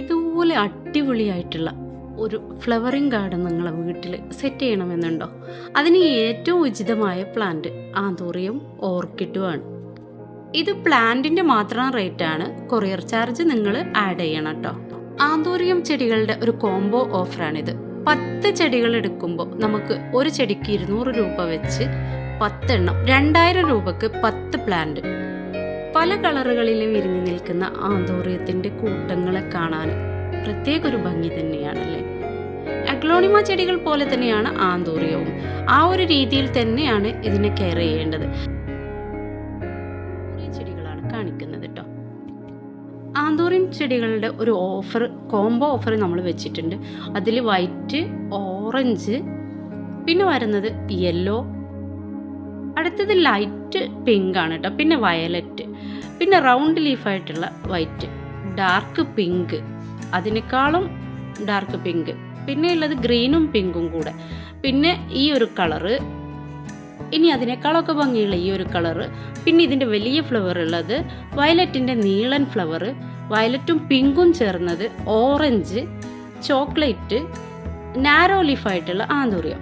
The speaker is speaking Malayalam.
ഇതുപോലെ അടിപൊളിയായിട്ടുള്ള ഒരു ഫ്ലവറിങ് ഗാർഡൻ നിങ്ങളെ വീട്ടിൽ സെറ്റ് ചെയ്യണമെന്നുണ്ടോ? അതിന് ഏറ്റവും ഉചിതമായ പ്ലാന്റ് ആന്തൂറിയം ഓർക്കിഡുമാണ്. ഇത് പ്ലാന്റിൻ്റെ മാത്രം റേറ്റാണ്. കൊറിയർ ചാർജ് നിങ്ങൾ ആഡ് ചെയ്യണം കേട്ടോ. ആന്തൂറിയം ചെടികളുടെ ഒരു കോംബോ ഓഫറാണിത്. 10 ചെടികൾ എടുക്കുമ്പോൾ നമുക്ക് ഒരു ചെടിക്ക് 200 രൂപ വെച്ച് 10 എണ്ണം 2000 രൂപക്ക് 10 പ്ലാന്റ്. പല കളറുകളിൽ വിരിഞ്ഞു നിൽക്കുന്ന ആന്തൂറിയത്തിൻ്റെ കൂട്ടങ്ങളെ കാണാൻ പ്രത്യേക ഒരു ഭംഗി തന്നെയാണല്ലേ. അഗ്ലോണിമ ചെടികൾ പോലെ തന്നെയാണ് ആന്തൂറിയവും. ആ ഒരു രീതിയിൽ തന്നെയാണ് ഇതിനെ കെയർ ചെയ്യേണ്ടത്. ചെടികളാണ് കാണിക്കുന്നത് കേട്ടോ. ആന്തൂറിയം ചെടികളുടെ ഒരു ഓഫർ, കോംബോ ഓഫർ നമ്മൾ വെച്ചിട്ടുണ്ട്. അതിൽ വൈറ്റ്, ഓറഞ്ച്, പിന്നെ വരുന്നത് യെല്ലോ, അടുത്തത് ലൈറ്റ് പിങ്ക് ആണ് കേട്ടോ, പിന്നെ വയലറ്റ്, പിന്നെ റൗണ്ട് ലീഫായിട്ടുള്ള വൈറ്റ്, ഡാർക്ക് പിങ്ക്, അതിനേക്കാളും ഡാർക്ക് പിങ്ക്, പിന്നെ ഉള്ളത് ഗ്രീനും പിങ്കും കൂടെ, പിന്നെ ഈ ഒരു കളറ്, ഇനി അതിനേക്കാളൊക്കെ ഭംഗിയുള്ള ഈ ഒരു കളറ്, പിന്നെ ഇതിൻ്റെ വലിയ ഫ്ലവർ ഉള്ളത് വയലറ്റിൻ്റെ നീളൻ ഫ്ലവർ, വയലറ്റും പിങ്കും ചേർന്നത് ഓറഞ്ച്, ചോക്ലേറ്റ്, നാരോ ലീഫായിട്ടുള്ള ആന്തൂറിയം.